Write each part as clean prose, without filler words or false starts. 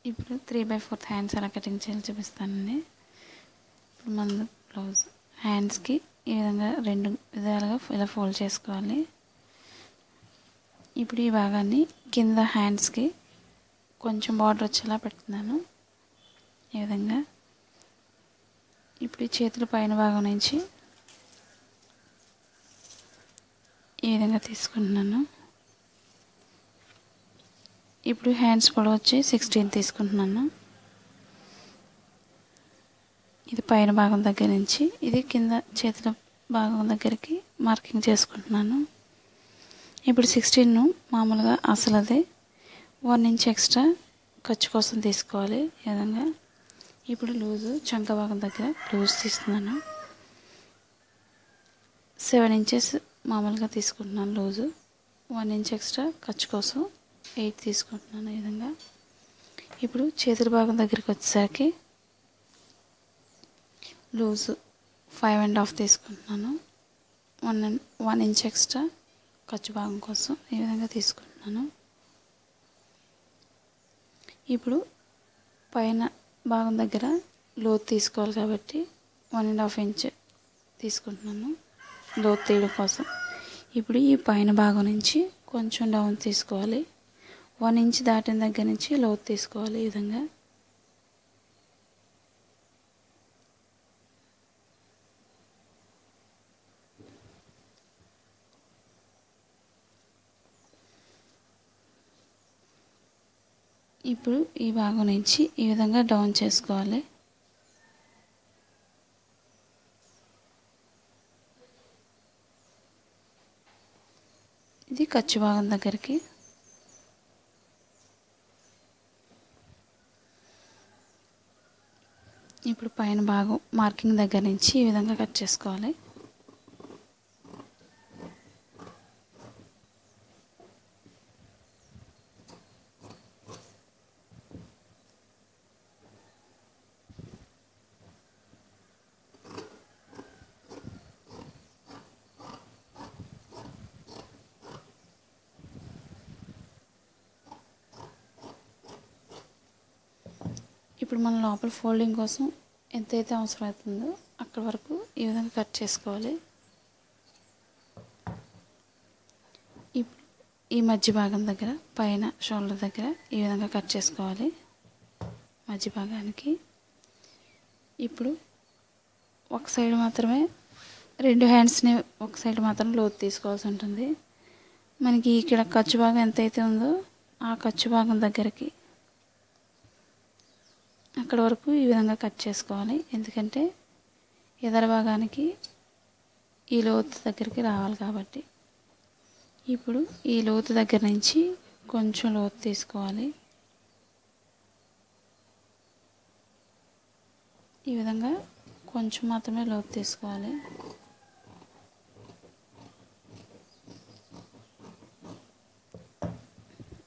ఇప్పుడు 3/4 హ్యాండ్స్ ఎలా కటింగ్ చేయాలో చూపిస్తానండి. ఇప్పుడు మన బ్లౌజ్ హ్యాండ్స్కి ఈ విధంగా 2 విధాలుగా ఇలా ఫోల్డ్ చేసుకోవాలి. ఇప్పుడు ఈ భాగాన్ని కింద హ్యాండ్స్కి కొంచెం బార్డర్ వచ్చేలా పెడుతున్నాను ఈ విధంగా. ఇప్పుడు ఈ చేతుల పైన భాగం నుంచి ఈ విధంగా తీసుకుంటున్నాను. ఇప్పుడు హ్యాండ్స్ పొడవు వచ్చి 16 తీసుకుంటున్నాను. ఇది పైన భాగం దగ్గర నుంచి ఇది కింద చేతుల భాగం దగ్గరికి మార్కింగ్ చేసుకుంటున్నాను. ఇప్పుడు 16ను మామూలుగా అసలదే 1 ఇంచ్ ఎక్స్ట్రా ఖర్చు కోసం తీసుకోవాలి ఈ విధంగా. ఇప్పుడు లూజు చంక భాగం దగ్గర లూజ్ తీస్తున్నాను. 7 ఇంచెస్ మామూలుగా తీసుకుంటున్నాను లూజు. 1 ఇంచ్ ఎక్స్ట్రా ఖర్చు కోసం 8 తీసుకుంటున్నాను ఈ విధంగా. ఇప్పుడు చేతుల భాగం దగ్గరికి వచ్చేసరికి లూజు 5.5 తీసుకుంటున్నాను. 1 ఇంచ్ ఎక్స్ట్రా ఖర్చు భాగం కోసం ఈ విధంగా తీసుకుంటున్నాను. ఇప్పుడు పైన భాగం దగ్గర లోతు తీసుకోవాలి కాబట్టి 1.5 ఇంచ్ తీసుకుంటున్నాను లోతు తీయడం కోసం. ఇప్పుడు ఈ పైన భాగం నుంచి కొంచెం డౌన్ తీసుకోవాలి. 1 ఇంచ్ దాటిన దగ్గర నుంచి లోతు తీసుకోవాలి ఈ విధంగా. ఇప్పుడు ఈ భాగం నుంచి ఈ విధంగా డౌన్ చేసుకోవాలి. ఇది ఖర్చు భాగం దగ్గరికి. ఇప్పుడు పైన భాగం మార్కింగ్ దగ్గర నుంచి ఈ విధంగా కట్ చేసుకోవాలి. ఇప్పుడు మన లోపల ఫోల్డింగ్ కోసం ఎంతైతే అవసరం అవుతుందో అక్కడ వరకు ఈ విధంగా కట్ చేసుకోవాలి. ఇప్పుడు ఈ మధ్య భాగం దగ్గర పైన షోల్డర్ దగ్గర ఈ విధంగా కట్ చేసుకోవాలి మధ్య భాగానికి. ఇప్పుడు ఒక సైడ్ మాత్రమే 2 హ్యాండ్స్ని ఒక సైడ్ మాత్రం లోతు తీసుకోవాల్సి ఉంటుంది. మనకి ఇక్కడ ఖర్చు భాగం ఎంతైతే ఉందో ఆ ఖర్చు భాగం దగ్గరికి అక్కడ వరకు ఈ విధంగా కట్ చేసుకోవాలి. ఎందుకంటే ఎదర భాగానికి ఈ లోతు దగ్గరికి రావాలి కాబట్టి. ఇప్పుడు ఈ లోతు దగ్గర నుంచి కొంచెం లోతు తీసుకోవాలి. ఈ విధంగా కొంచెం మాత్రమే లోతు తీసుకోవాలి.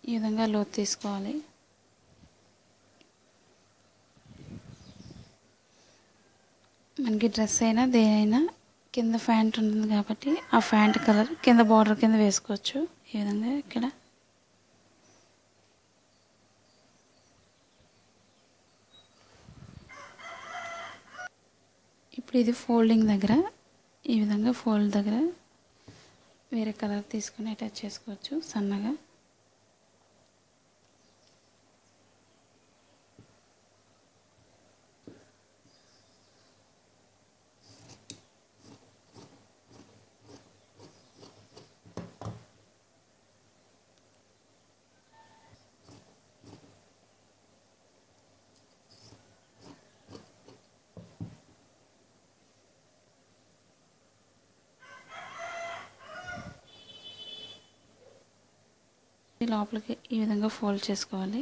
ఈ విధంగా లోతు తీసుకోవాలి. మనకి డ్రెస్ అయినా దేనైనా కింద ప్యాంట్ ఉంటుంది కాబట్టి ఆ ప్యాంట్ కలర్ కింద బార్డర్ కింద వేసుకోవచ్చు ఈ విధంగా. ఇక్కడ ఇప్పుడు ఇది ఫోల్డింగ్ దగ్గర ఈ విధంగా ఫోల్డ్ దగ్గర వేరే కలర్ తీసుకుని అటాచ్ చేసుకోవచ్చు సన్నగా. లోపలికి ఈ విధంగా ఫోల్డ్ చేసుకోవాలి.